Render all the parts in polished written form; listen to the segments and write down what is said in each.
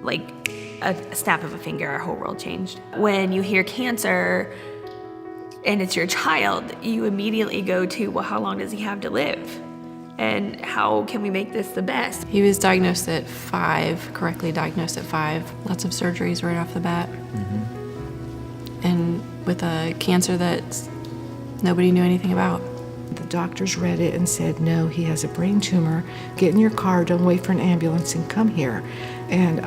like a snap of a finger, our whole world changed. When you hear cancer and it's your child, you immediately go to, well, how long does he have to live? And how can we make this the best? He was diagnosed at 5, correctly diagnosed at 5. Lots of surgeries right off the bat. And with a cancer that nobody knew anything about. The doctors read it and said, no, he has a brain tumor. Get in your car, don't wait for an ambulance, and come here. And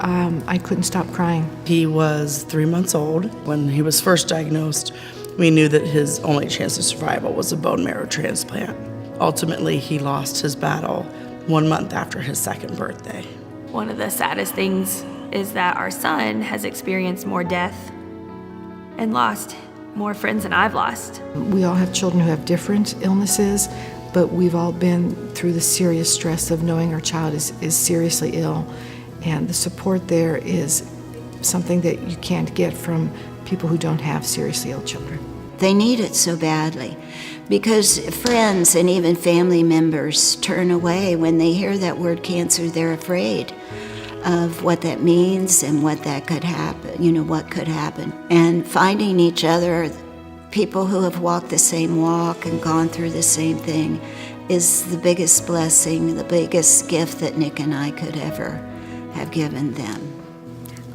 I couldn't stop crying. He was 3 months old. When he was first diagnosed, we knew that his only chance of survival was a bone marrow transplant. Ultimately, he lost his battle 1 month after his 2nd birthday. One of the saddest things is that our son has experienced more death and lost more friends than I've lost. We all have children who have different illnesses, but we've all been through the serious stress of knowing our child is seriously ill. And the support there is something that you can't get from people who don't have seriously ill children. They need it so badly because friends and even family members turn away when they hear that word cancer. They're afraid of what that means and what that could happen, what could happen. And finding each other, people who have walked the same walk and gone through the same thing, is the biggest blessing, the biggest gift that Nick and I could ever have given them.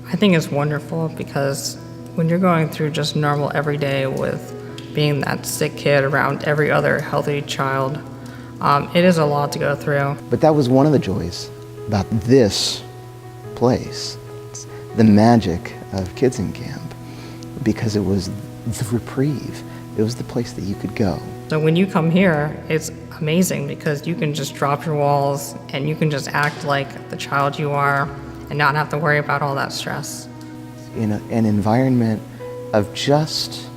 I think it's wonderful because when you're going through just normal everyday with being that sick kid around every other healthy child, it is a lot to go through. But that was one of the joys about this place, the magic of Kids in Camp, because it was the reprieve. It was the place that you could go. So when you come here, it's amazing because you can just drop your walls and you can just act like the child you are and not have to worry about all that stress. In an environment of just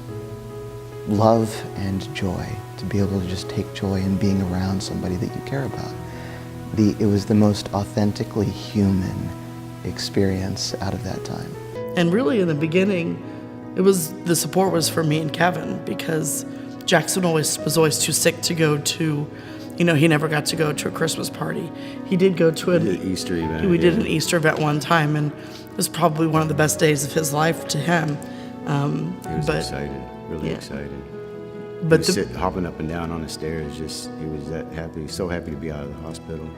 love and joy, to be able to just take joy in being around somebody that you care about. It was the most authentically human experience out of that time. And really in the beginning, the support was for me and Kevin, because Jackson was always too sick to go to, he never got to go to a Christmas party. He did go to an Easter event. We did an Easter event one time, and it was probably one of the best days of his life to him. He was excited, really excited. But hopping up and down on the stairs, he was that happy, so happy to be out of the hospital.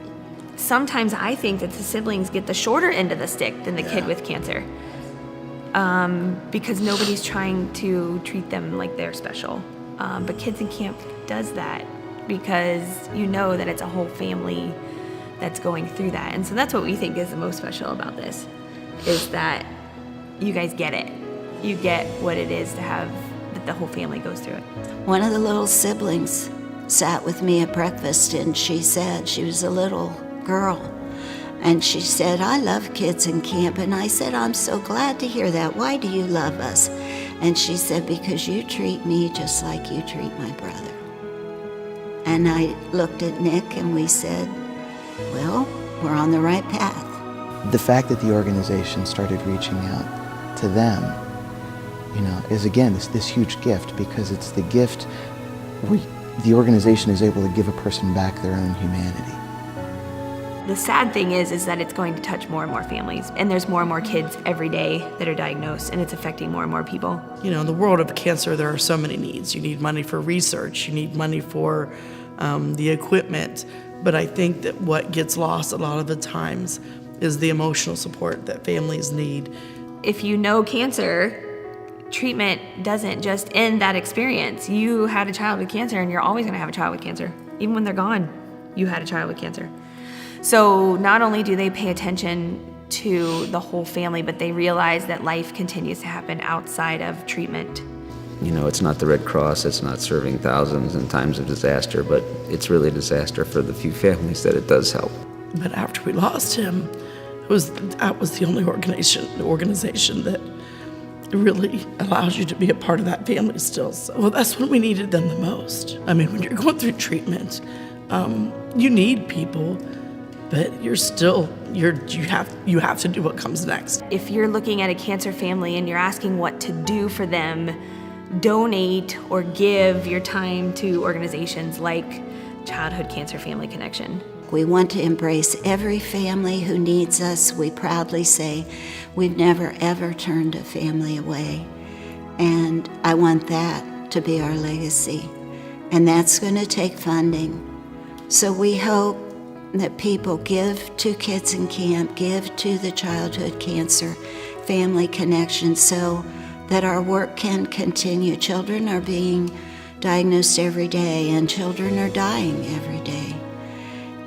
Sometimes I think that the siblings get the shorter end of the stick than the kid with cancer, because nobody's trying to treat them like they're special. But Kids in Camp does that because that it's a whole family that's going through that. And so that's what we think is the most special about this, is that you guys get it. You get what it is to have, that the whole family goes through it. One of the little siblings sat with me at breakfast, and she said, she was a little girl, and she said, I love Kids in Camp. And I said, I'm so glad to hear that. Why do you love us? And she said, because you treat me just like you treat my brother. And I looked at Nick and we said, well, we're on the right path. The fact that the organization started reaching out to them, is again this huge gift, because it's the gift where the organization is able to give a person back their own humanity. The sad thing is that it's going to touch more and more families, and there's more and more kids every day that are diagnosed, and it's affecting more and more people. In the world of cancer, there are so many needs. You need money for research, you need money for the equipment, but I think that what gets lost a lot of the times is the emotional support that families need. If you know cancer, treatment doesn't just end that experience. You had a child with cancer, and you're always going to have a child with cancer. Even when they're gone, you had a child with cancer. So not only do they pay attention to the whole family, but they realize that life continues to happen outside of treatment. It's not the Red Cross, it's not serving thousands in times of disaster, but it's really a disaster for the few families that it does help. But after we lost him, that was the only organization that really allows you to be a part of that family still. So that's when we needed them the most. When you're going through treatment, you need people, but you have to do what comes next. If you're looking at a cancer family and you're asking what to do for them, donate or give your time to organizations like Childhood Cancer Family Connection. We want to embrace every family who needs us. We proudly say we've never ever turned a family away. And I want that to be our legacy. And that's going to take funding. So we hope that people give to Kids in Camp, give to the Childhood Cancer Family Connection so that our work can continue. Children are being diagnosed every day, and children are dying every day.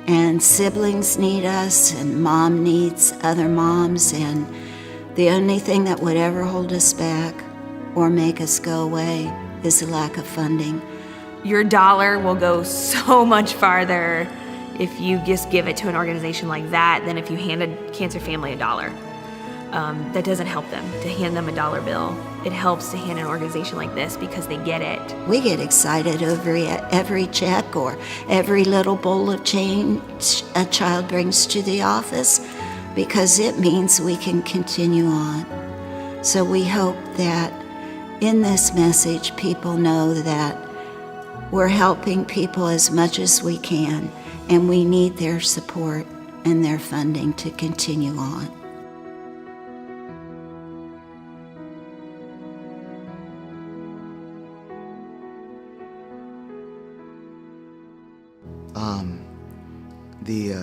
And siblings need us, and mom needs other moms, and the only thing that would ever hold us back or make us go away is the lack of funding. Your dollar will go so much farther if you just give it to an organization like that than if you hand a cancer family $1. That doesn't help them to hand them a dollar bill. It helps to hand an organization like this because they get it. We get excited over every check or every little bowl of change a child brings to the office because it means we can continue on. So we hope that in this message people know that we're helping people as much as we can, and we need their support and their funding to continue on.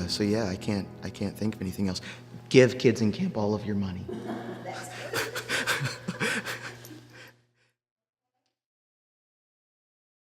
So yeah, I can't think of anything else. Give Kids in Camp all of your money.